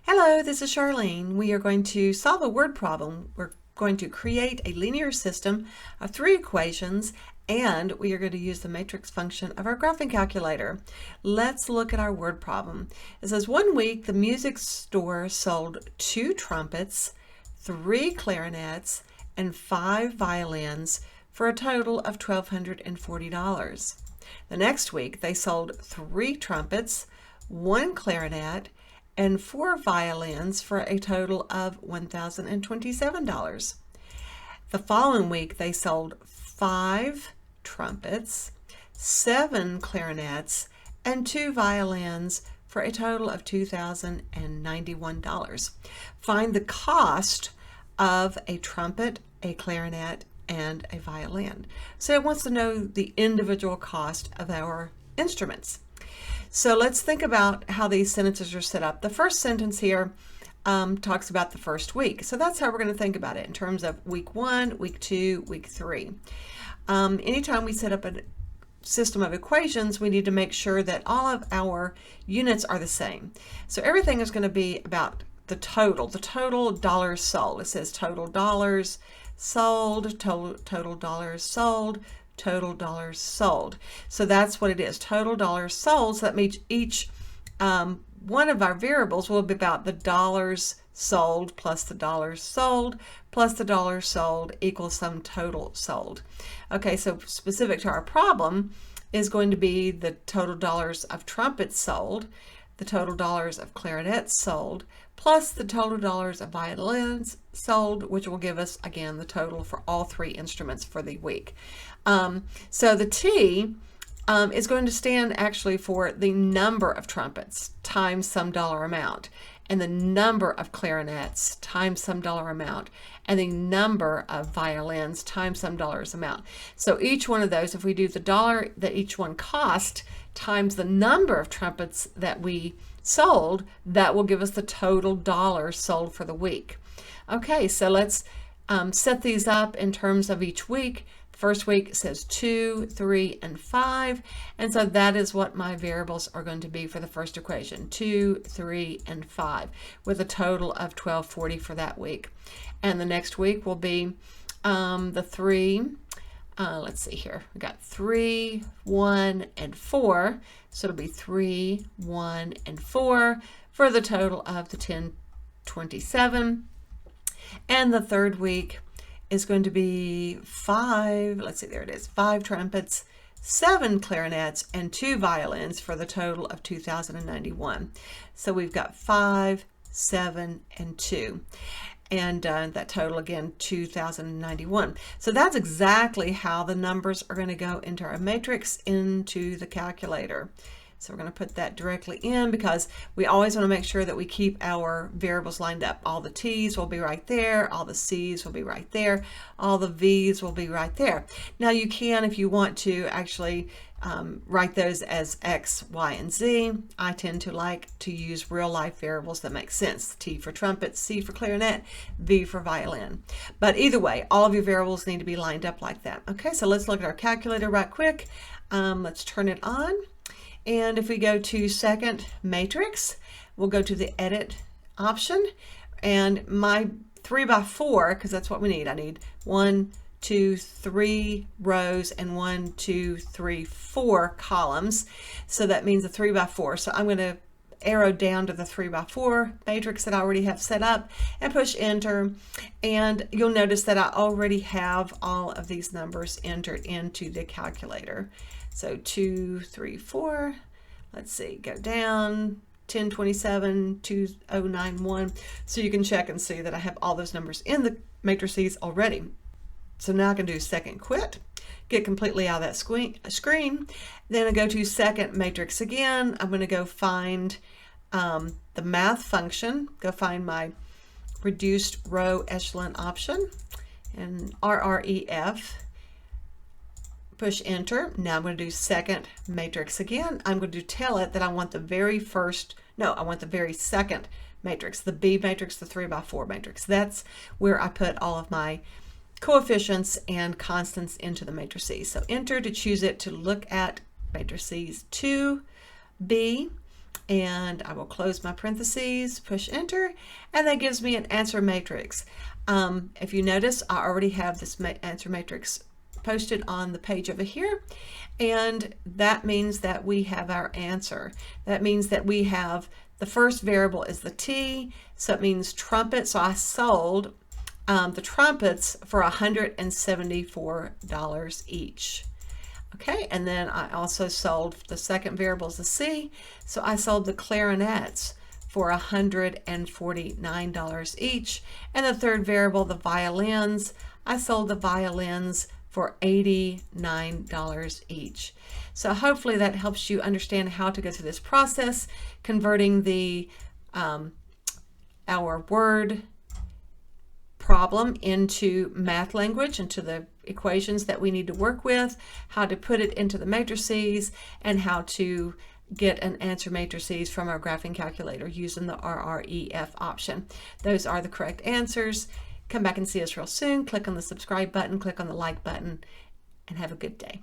Hello, this is Charlene. We are going to solve a word problem. We're going to create a linear system of three equations, and we are going to use the matrix function of our graphing calculator. Let's look at our word problem. It says, one week the music store sold 2 trumpets, 3 clarinets, and 5 violins for a total of $1,240. The next week they sold 3 trumpets, 1 clarinet, and 4 violins for a total of $1,027. The following week they sold 5 trumpets, 7 clarinets, and 2 violins for a total of $2,091. Find the cost of a trumpet, a clarinet, and a violin. So it wants to know the individual cost of our instruments. So let's think about how these sentences are set up. The first sentence here talks about the first week. So that's how we're going to think about it in terms of week 1, week 2, week 3. Anytime we set up a system of equations, we need to make sure that all of our units are the same. So everything is going to be about the total dollars sold. It says total dollars sold, total dollars sold, total dollars sold. So that's what it is, total dollars sold. So that means each one of our variables will be about the dollars sold plus the dollars sold plus the dollars sold equals some total sold. Okay, so specific to our problem is going to be the total dollars of trumpets sold, the total dollars of clarinets sold, plus the total dollars of violins sold, which will give us, again, the total for all 3 instruments for the week. So the T is going to stand actually for the number of trumpets times some dollar amount, and the number of clarinets times some dollar amount, and the number of violins times some dollars amount. So each one of those, if we do the dollar that each one cost times the number of trumpets that we sold, that will give us the total dollars sold for the week. Okay, so let's set these up in terms of each week. First week says 2, 3, and 5, and so that is what my variables are going to be for the first equation, 2, 3, and 5, with a total of $1,240 for that week. And the next week will be the 3, let's see here, we got 3, 1, and 4, so it'll be 3, 1, and 4 for the total of the 1027. And the third week is going to be 5, let's see, there it is, 5 trumpets, 7 clarinets, and 2 violins for the total of 2,091. So we've got 5, 7, and 2. And that total, again, 2,091. So that's exactly how the numbers are going to go into our matrix, into the calculator. So we're going to put that directly in because we always want to make sure that we keep our variables lined up. All the T's will be right there, all the C's will be right there, all the V's will be right there. Now you can, if you want to, actually write those as X, Y, and Z. I tend to like to use real life variables that make sense. T for trumpet, C for clarinet, V for violin. But either way, all of your variables need to be lined up like that. Okay, so let's look at our calculator right quick. Let's turn it on. And if we go to second matrix, we'll go to the edit option, and my 3x4, because that's what we need. I need 1, 2, 3 rows and 1, 2, 3, 4 columns. So that means a 3x4. So I'm going to arrow down to the 3x4 matrix that I already have set up and push enter, and you'll notice that I already have all of these numbers entered into the calculator. So 2, 3, 4, let's see, go down, 1027, 2091. So you can check and see that I have all those numbers in the matrices already. So now I can do second quit, get completely out of that screen. Then I go to second matrix again. I'm going to go find the math function, go find my reduced row echelon option, and RREF. Push enter. Now I'm going to do second matrix again. I'm going to tell it that I want the very second matrix, the B matrix, the 3x4 matrix. That's where I put all of my coefficients and constants into the matrices. So enter to choose it to look at matrices 2, B, and I will close my parentheses, push enter, and that gives me an answer matrix. If you notice, I already have this answer matrix posted on the page over here, and that means that we have our answer. That means that we have the first variable is the T, so it means trumpet. So I sold the trumpets for $174 each. Okay, and then I also sold the second variable is the C, so I sold the clarinets for $149 each, and the third variable, the violins, I sold the violins for $89 each. So hopefully that helps you understand how to go through this process, converting the our word problem into math language, into the equations that we need to work with, how to put it into the matrices, and how to get an answer matrices from our graphing calculator using the RREF option. Those are the correct answers. Come back and see us real soon. Click on the subscribe button, click on the like button, and have a good day.